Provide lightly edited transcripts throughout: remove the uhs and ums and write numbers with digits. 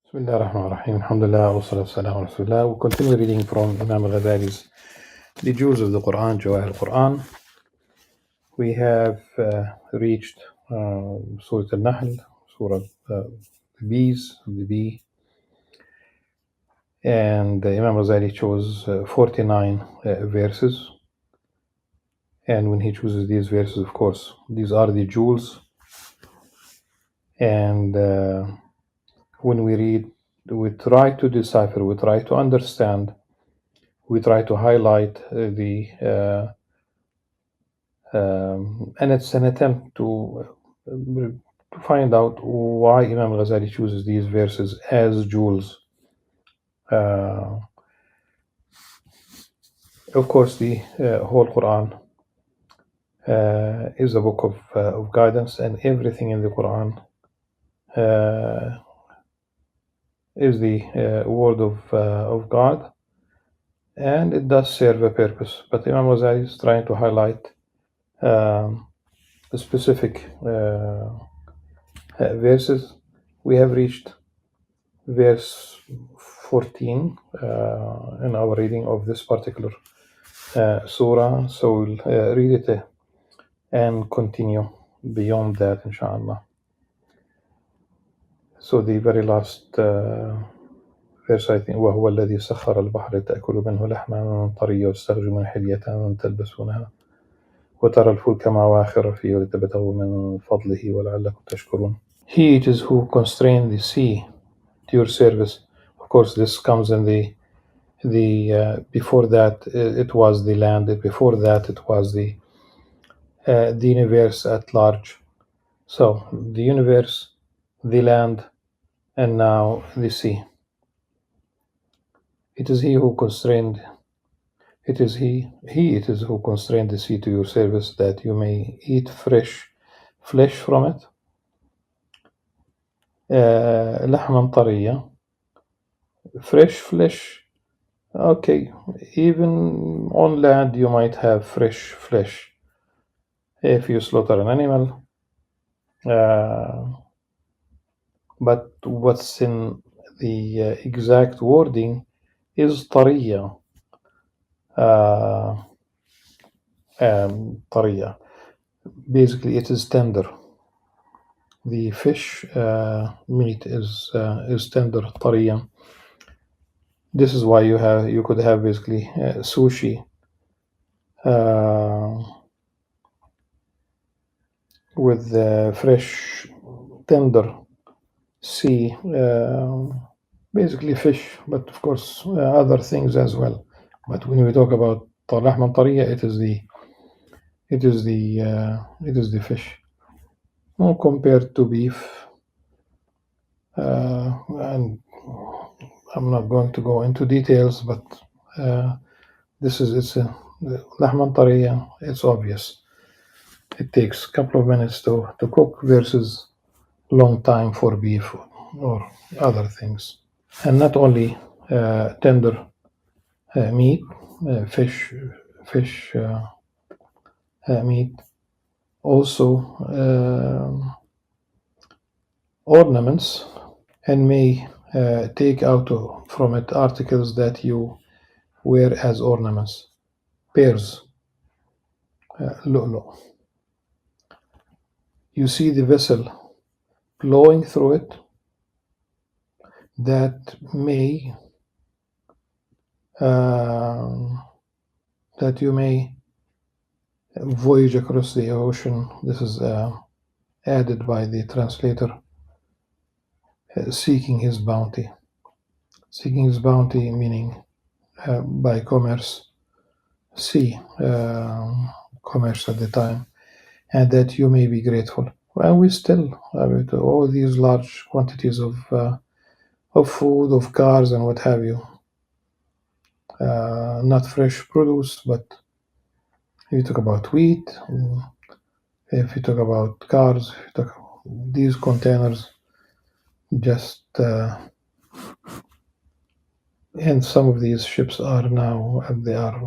Bismillah ar-Rahman ar-Rahim. Alhamdulillah wa salatu salam wa rasulullah. We'll continue reading from Imam Al-Ghazali's The Jewels of the Qur'an, Jawahir al-Qur'an. We have reached Surah Al-Nahl, Surah the bees, the bee. And Imam Ghazali chose 49 verses. And when he chooses these verses, of course, these are the jewels. And when we read, we try to decipher, we try to understand, we try to highlight and it's an attempt to find out why Imam Ghazali chooses these verses as jewels. Of course, the whole Quran is a book of guidance, and everything in the Quran is the word of God, and it does serve a purpose. But Imam Ghazali is trying to highlight the specific verses. We have reached verse 14 in our reading of this particular surah, so we'll read it and continue beyond that, inshallah. So the very last verse, I think, وَهُوَ الَّذِي سَخَّرَ الْبَحْرَ تَأْكُلُ مِنْهُ لَحْمًا طَرِيًّا وَيَسْتَخْرَجُ مِنْهُ حِلْيَةً تَلْبَسُونَهَا وَتَرَى الْفُلْكَ مَوَاخِرَ فِيهِ وَلِتَبْتَغُوا مِنْ فَضْلِهِ وَلَعَلَّكُمْ تَشْكُرُونَ. He it is who constrained the sea to your service. Of course, this comes in the before that it was the land. Before that it was the universe at large. So the universe, the land, and now the sea. It is he who constrained. It is he it is who constrained the sea to your service, that you may eat fresh flesh from it. لحما طريا, fresh flesh. Okay, even on land you might have fresh flesh if you slaughter an animal. But what's in the exact wording is طرية. طرية. Basically, it is tender. The fish meat is tender, طرية. This is why you could have basically sushi with fresh, tender sea, basically fish, but of course other things as well. But when we talk about لحما طرية, it is the fish. Well, compared to beef, and I'm not going to go into details, but it's a لحما طرية. It's obvious. It takes a couple of minutes to cook versus long time for beef or other things. And not only tender meat, fish meat, also ornaments, and may take out from it articles that you wear as ornaments. Pearls, lu'lu'. You see the vessel blowing through it, that you may voyage across the ocean. This is added by the translator, seeking his bounty. Seeking his bounty meaning by commerce, sea commerce at the time, and that you may be grateful. Well, we still with all these large quantities of food, of cars, and what have you. Not fresh produce, but if you talk about wheat, if you talk about cars, if you talk about these containers, just and some of these ships are now, they are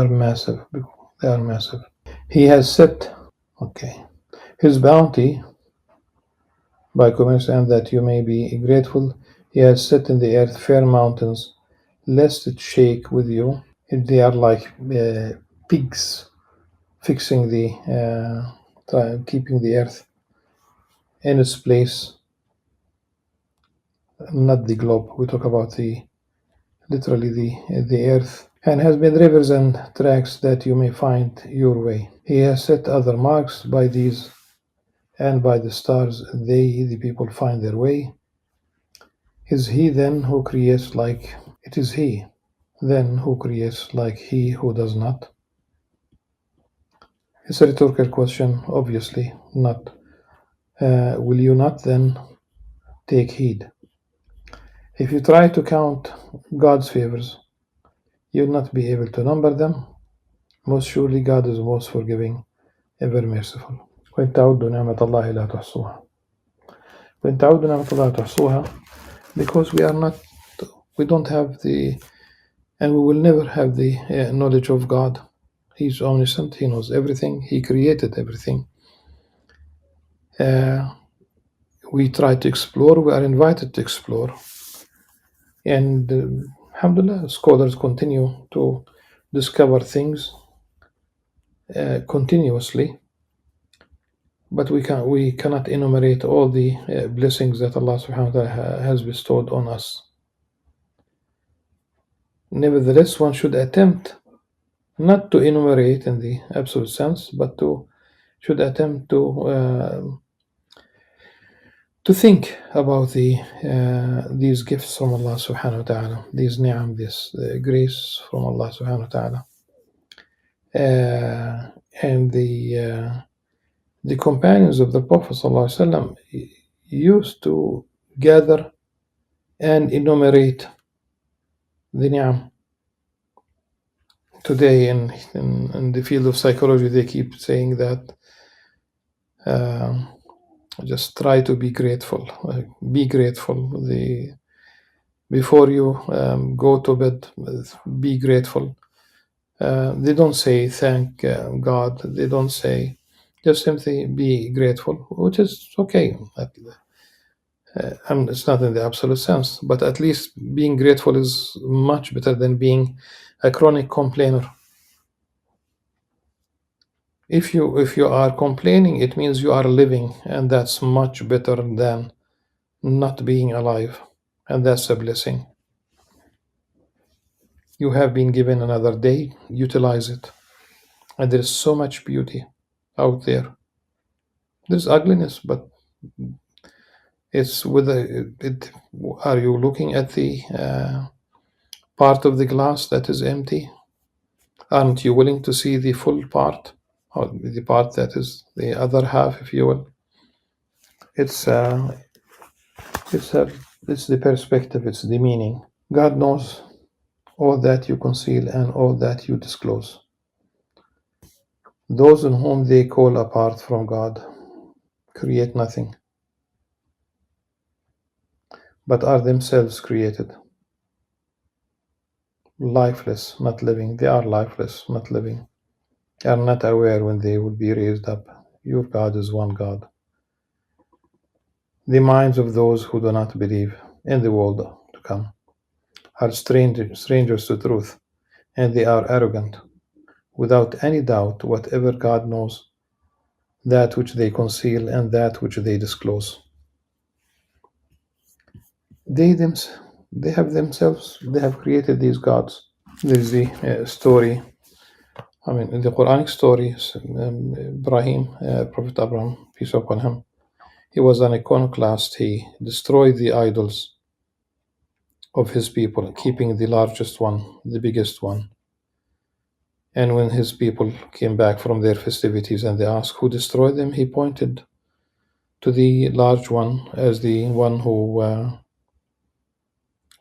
massive. They are massive. He has set, his bounty by commerce, and that you may be grateful He has set in the earth fair mountains, lest it shake with you. They are like pigs fixing keeping the earth in its place, not the globe. We talk about literally the earth, and has made rivers and tracks that you may find your way. He has set other marks by these, and by the stars the people find their way. Is he then who creates like it is he then who creates like he who does not? It's a rhetorical question, obviously not. Will you not then take heed? If you try to count God's favors, you'll not be able to number them. Most surely God is most forgiving, ever merciful. وإن تعدوا نعمة الله لا تحصوها. وإن تعدوا نعمة الله تحصوها, because we don't have and we will never have the knowledge of God. He's omniscient, He knows everything, He created everything. We try to explore, we are invited to explore. And alhamdulillah, scholars continue to discover things continuously, but we cannot enumerate all the blessings that Allah subhanahu wa ta'ala has bestowed on us. Nevertheless, one should attempt not to enumerate in the absolute sense, but should attempt to think about these gifts from Allah subhanahu wa ta'ala, these ni'am, this grace from Allah subhanahu wa ta'ala. And the companions of the Prophet sallallahu alaihi wasallam used to gather and enumerate the ni'am. Today in the field of psychology, they keep saying that just try to be grateful. Be grateful. Before you go to bed, be grateful. They don't say thank God. They don't say, just simply be grateful, which is okay. It's not in the absolute sense, but at least being grateful is much better than being a chronic complainer. If you are complaining, it means you are living, and that's much better than not being alive, and that's a blessing. You have been given another day, utilize it. And there is so much beauty out there. There's ugliness, but it's are you looking at the part of the glass that is empty? Aren't you willing to see the full part, or the part that is the other half, if you will? It's the perspective, it's the meaning. God knows all that you conceal and all that you disclose. Those in whom they call apart from God create nothing, but are themselves created. Lifeless, not living. They are lifeless, not living. They are not aware when they will be raised up. Your God is one God. The minds of those who do not believe in the world to come are strangers to truth, and they are arrogant. Without any doubt, whatever God knows, that which they conceal and that which they disclose. They have created these gods. There's the story, in the Quranic stories, Ibrahim, Prophet Abraham, peace upon him, he was an iconoclast. He destroyed the idols of his people, keeping the largest one, the biggest one. And when his people came back from their festivities and they asked who destroyed them, he pointed to the large one as the one who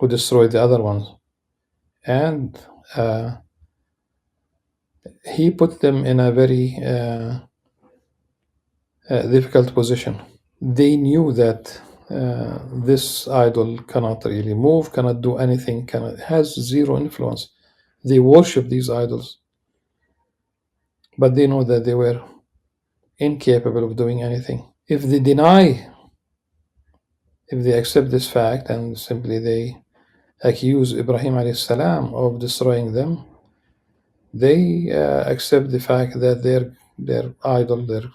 destroyed the other ones. And he put them in a very difficult position. They knew that this idol cannot really move, cannot do anything, has zero influence. They worship these idols, but they know that they were incapable of doing anything. If they deny If they accept this fact and simply they accuse Ibrahim alayhi salam of destroying them, they accept the fact that their idol, their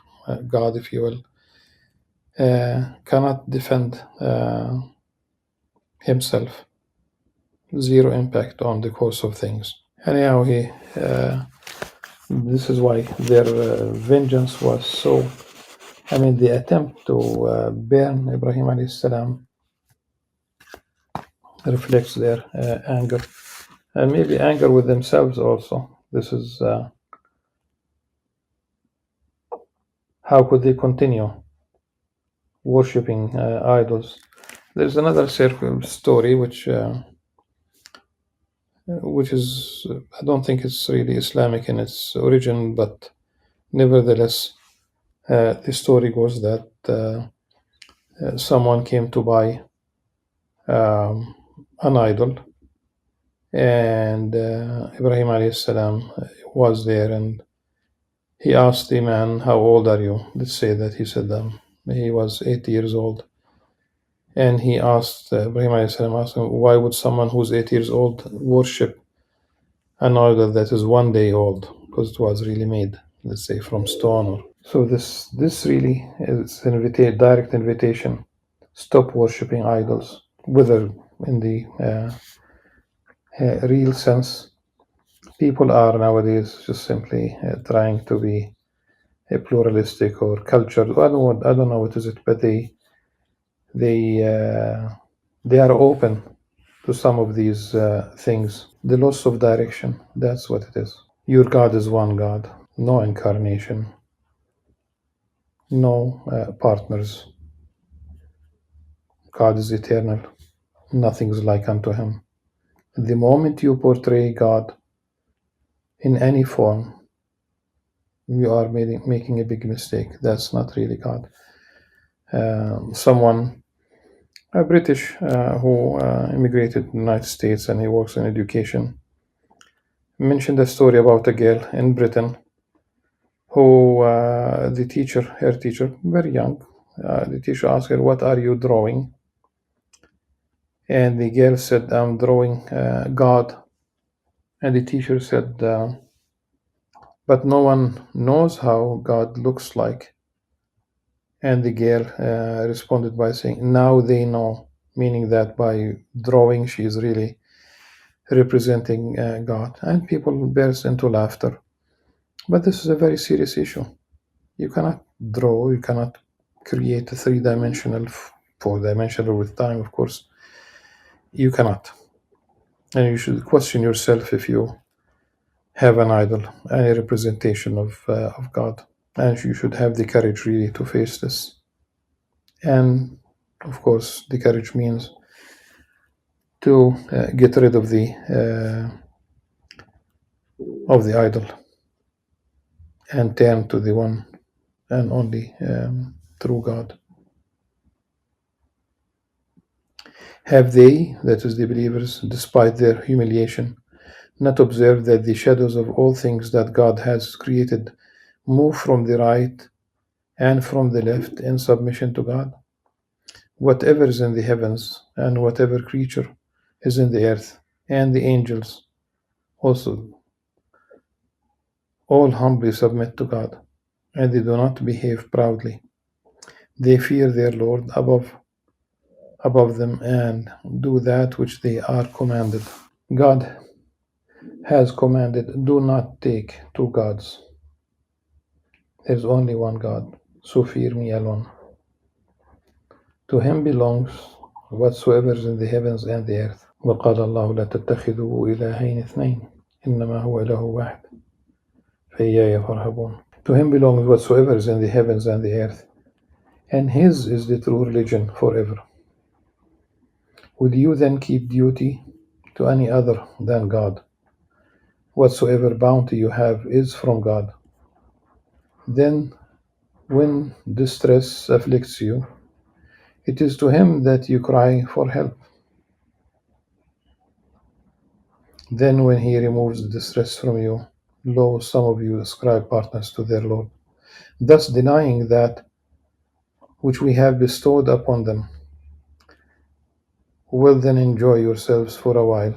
god, if you will, cannot defend himself. Zero impact on the course of things. Anyhow, this is why their vengeance was so. The attempt to burn Ibrahim alayhi salam reflects their anger, and maybe anger with themselves also. This is how could they continue worshipping idols? There's another story which is I don't think it's really Islamic in its origin, but nevertheless, the story goes that someone came to buy an idol, and Ibrahim alayhi salam was there, and he asked the man, "How old are you?" Let's say that he said he was 80 years old. And he asked, Ibrahim alayhi salam asked him, why would someone who's 8 years old worship an idol that is 1 day old? Because it was really made, let's say, from stone. So this really is an direct invitation. Stop worshipping idols, whether in the real sense. People are nowadays just simply trying to be pluralistic or cultured. I don't know what is it, but they are open to some of these things. The loss of direction, that's what it is. Your God is one God, no incarnation, no partners. God is eternal, nothing is like unto him. The moment you portray God in any form, you are making a big mistake. That's not really God. Someone, a British who immigrated to the United States, and he works in education, mentioned a story about a girl in Britain who her teacher, very young, the teacher asked her, "What are you drawing?" And the girl said, "I'm drawing God." And the teacher said, "But no one knows how God looks like." And the girl responded by saying, "Now they know," meaning that by drawing, she is really representing God. And people burst into laughter. But this is a very serious issue. You cannot draw, you cannot create a 3-dimensional, 4-dimensional with time, of course. You cannot. And you should question yourself if you have an idol, any representation of God. And you should have the courage really to face this. And of course, the courage means to get rid of the idol and turn to the one and only true God. Have they, that is the believers, despite their humiliation, not observed that the shadows of all things that God has created move from the right and from the left in submission to God? Whatever is in the heavens and whatever creature is in the earth, and the angels also, all humbly submit to God, and they do not behave proudly. They fear their Lord above them and do that which they are commanded. God has commanded, do not take two gods. There is only one God, so fear me alone. To him belongs whatsoever is in the heavens and the earth. وقال الله لا تتخذوا إلهين اثنين إنما هو إله واحد فإياي فارهبون. To him belongs whatsoever is in the heavens and the earth, and his is the true religion forever. Would you then keep duty to any other than God? Whatsoever bounty you have is from God. Then, when distress afflicts you, it is to him that you cry for help. Then, when he removes the distress from you, lo, some of you ascribe partners to their Lord, thus denying that which we have bestowed upon them. Well, then enjoy yourselves for a while.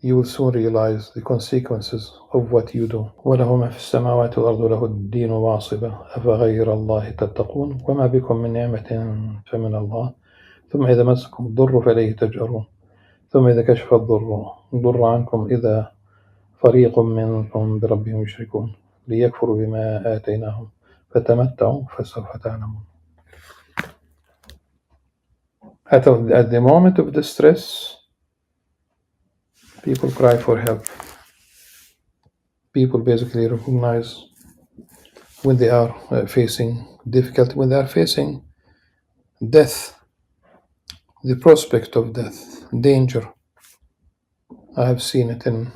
You will soon realize the consequences of what you do. وله ما في السماوات والأرض له الدين واصبة أفغير الله تتقون وما بكم من نعمة فمن الله ثم إذا مسكم الضر فإليه تجأرون ثم إذا كشف الضر عنكم إذا فريق منكم بربهم يشركون ليكفروا بما آتيناهم فتمتعوا فسوف تعلمون. At the moment of distress, people cry for help. People basically recognize when they are facing difficulty, when they are facing death, the prospect of death, danger. I have seen it in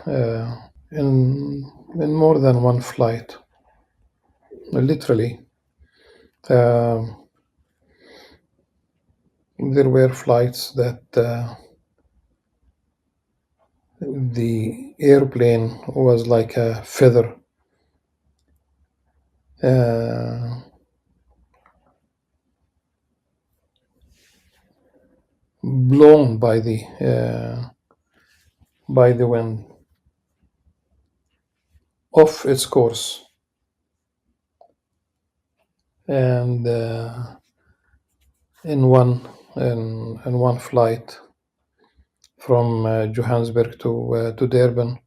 more than one flight. Literally, there were flights that the airplane was like a feather. Blown by the wind off its course, and in one flight from Johannesburg to Durban,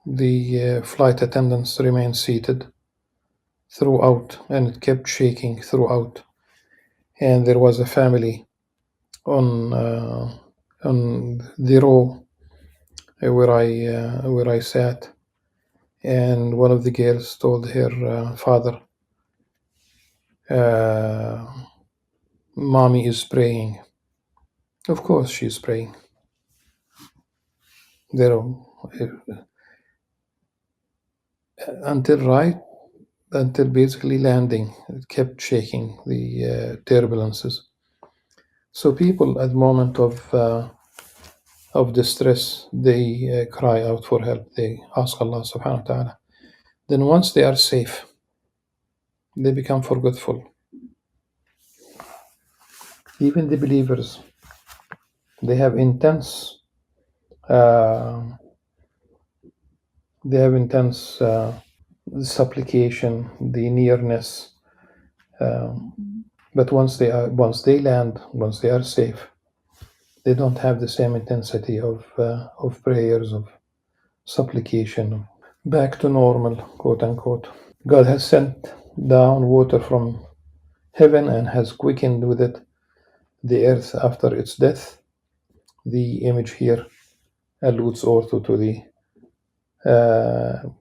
the flight attendants remained seated throughout, and it kept shaking throughout. And there was a family on the row where I sat, and one of the girls told her father, "Mommy is praying." Of course, she's praying. There, until basically landing, it kept shaking, the turbulences. So people at the moment of distress, they cry out for help. They ask Allah subhanahu wa ta'ala. Then once they are safe, they become forgetful. Even the believers, they have intense supplication, the nearness, but once they land, once they are safe, they don't have the same intensity of prayers, of supplication. Back to normal, quote unquote. God has sent down water from heaven and has quickened with it the earth after its death. The image here alludes also to the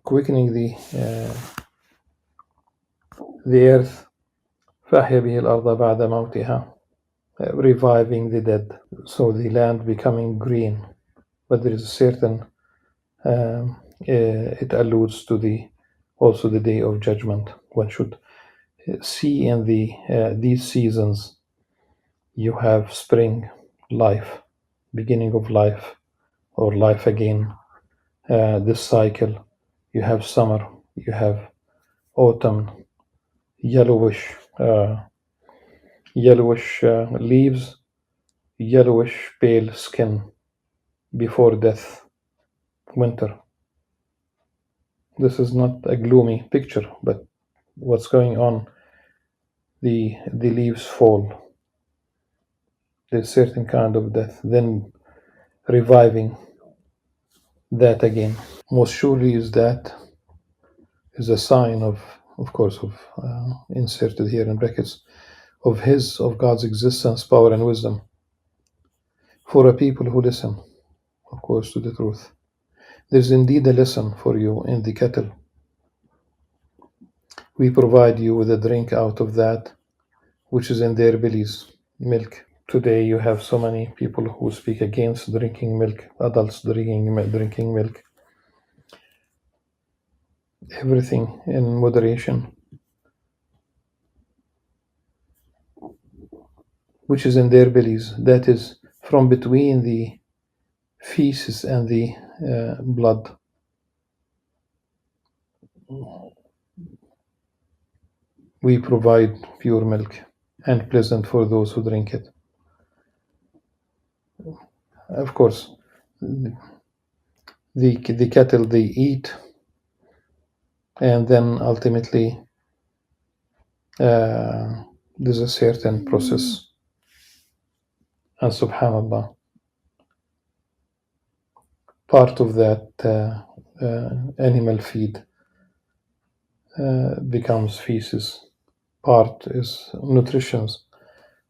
quickening the earth, فأحيا به الأرض بعد موتها, reviving the dead, so the land becoming green. But there is a certain it alludes to also the day of judgment. One should see in these seasons, you have spring, life, beginning of life, or life again. This cycle, you have summer, you have autumn, yellowish leaves, yellowish pale skin before death, winter. This is not a gloomy picture, but what's going on, the leaves fall. There's certain kind of death, then reviving that again. Most surely is a sign of course, of inserted here in brackets, of God's existence, power, and wisdom for a people who listen, of course, to the truth. There's indeed a lesson for you in the kettle. We provide you with a drink out of that which is in their bellies, milk. Today you have so many people who speak against drinking milk, adults drinking milk. Everything in moderation, which is in their bellies, that is from between the feces and the blood. We provide pure milk and pleasant for those who drink it. of course, the cattle they eat, and then ultimately there's a certain process, and subhanallah, part of that animal feed becomes feces, part is nutritions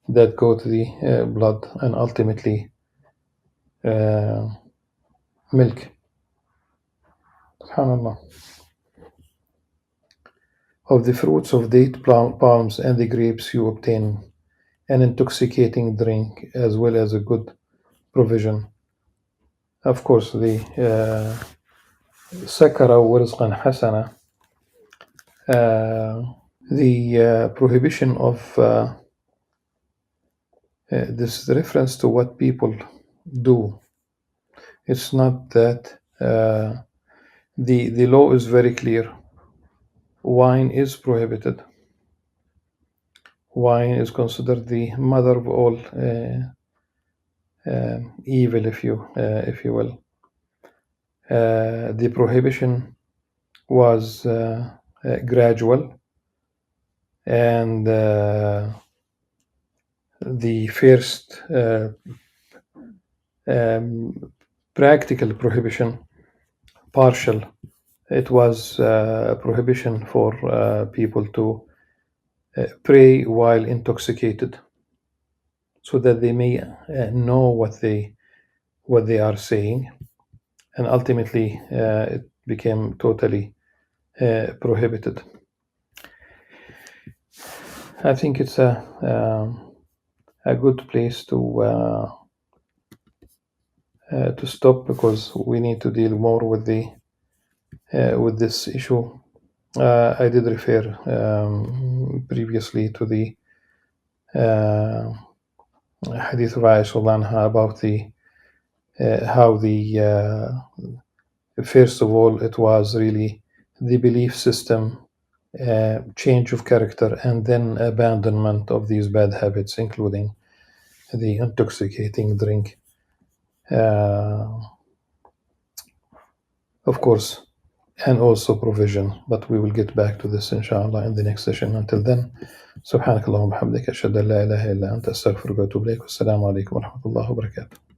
that go to the blood, and ultimately milk. Subhanallah. Of the fruits of date palms and the grapes you obtain an intoxicating drink as well as a good provision. Of course, the sakara wa rizqan hasana, the prohibition of this reference to what people do. It's not that the law is very clear. Wine is prohibited. Wine is considered the mother of all evil, if you will. The prohibition was gradual, and the first practical prohibition, partial, it was a prohibition for people to pray while intoxicated, so that they may know what they are saying, and ultimately it became totally prohibited. I think it's a good place to stop, because we need to deal more with with this issue. I did refer previously to the hadith of Aisha anha about the how the first of all it was really the belief system, change of character, and then abandonment of these bad habits, including the intoxicating drink. Of course, and also provision, but we will get back to this inshallah in the next session. Until then, سبحانك اللهم وبحمدك أشهد أن لا إله إلا أنت أستغفرك وأتوب إليك والسلام عليكم ورحمة الله وبركاته.